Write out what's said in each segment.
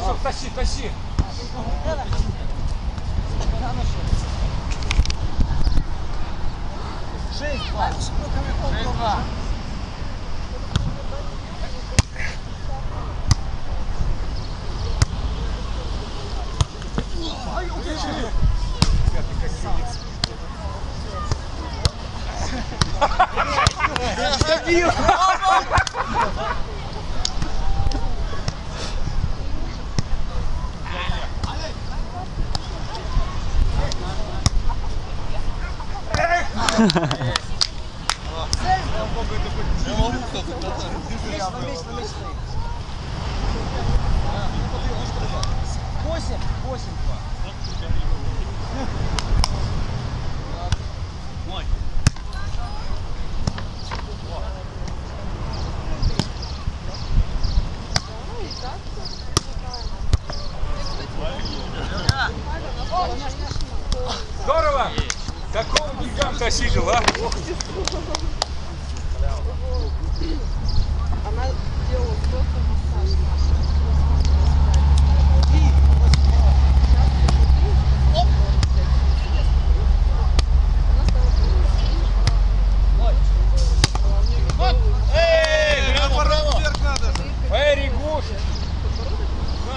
Васок, тащи, тащи. Шесть-два. Забил! Здорово! Какого гиганта осилил, а? Она делала просто массаж. Very good!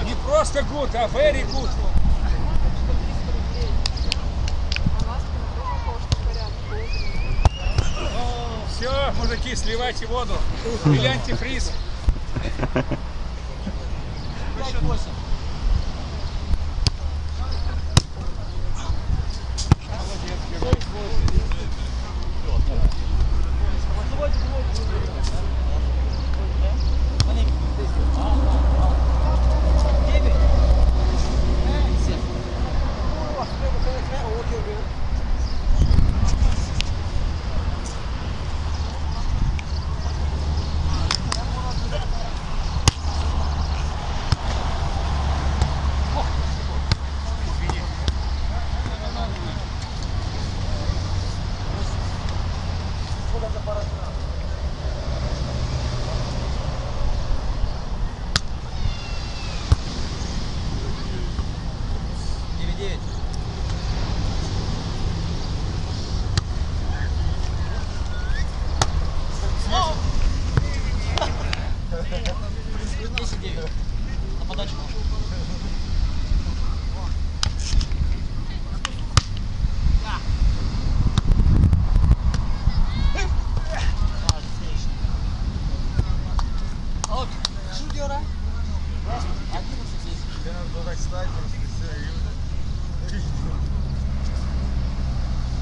Не просто good, а very good! Все, мужики, сливайте воду. Или антифриз.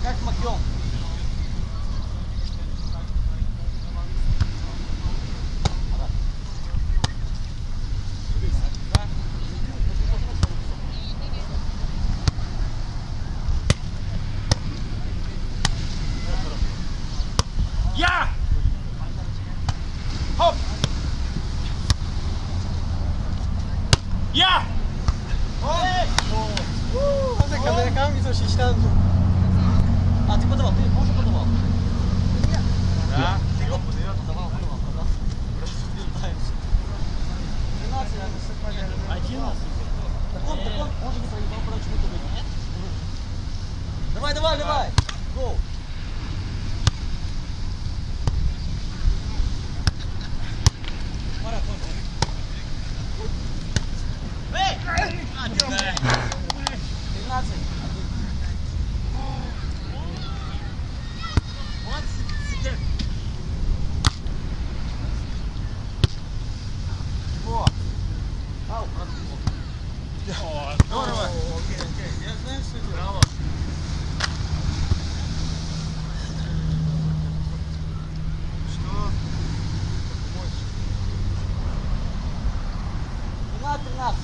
Как макем? Я! Хоп! Я! А, ты подавал, ты уже подавал. Да. Подавал, подавал. 11. Так он же не проебал подачу, не туда. Давай, давай, давай. Гоу. Эй! 13. Здорово! Я знаю, что делать. Браво! Что? 12-13.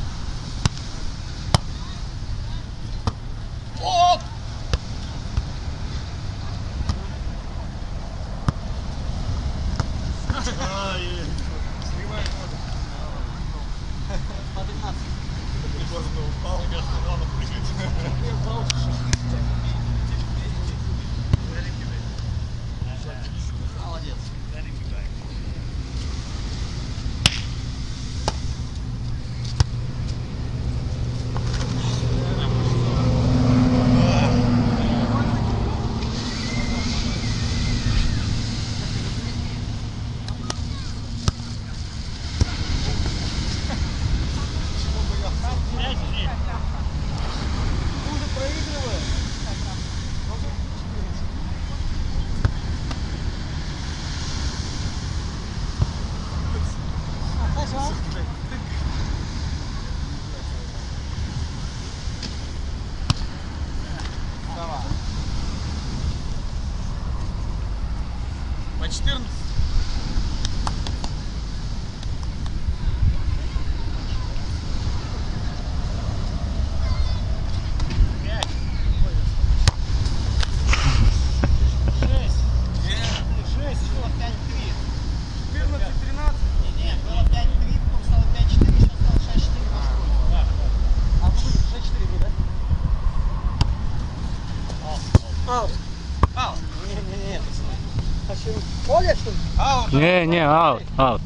Оп! Сливай воду. По 13. Упал, мне кажется, рано прыгать. Ты уже проигрываешь. Хорошо. По 14. Аут. Аут. Не, пацаны. А что, поле, что ли? Аут. Не, аут, аут.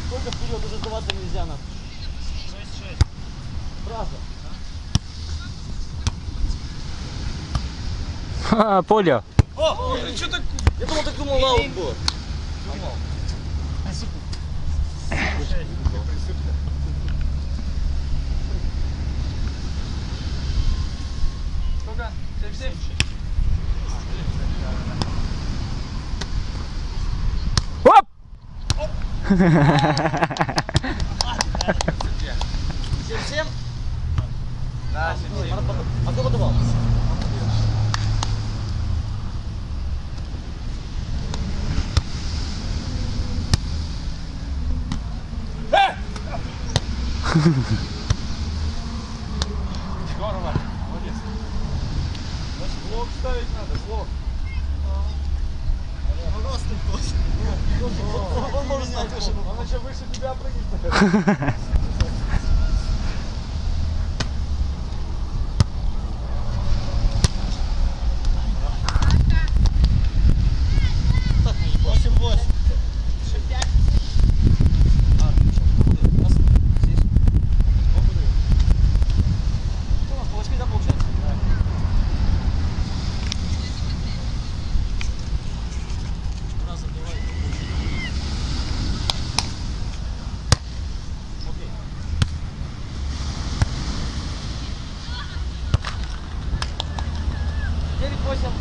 Сколько вперед уже сдаваться нельзя нам? 6-6. Правда. Ха, Поля. О, что так? Я думал, так думал, аут был. Сколько? 7-7? Оп! 7-7? Да, А кто подавал? Здорово. Молодец. Значит, блок ставить надо, блок. Он может знать выше. Он еще выше тебя прыгнет. Так, 8-8. Девять, 8.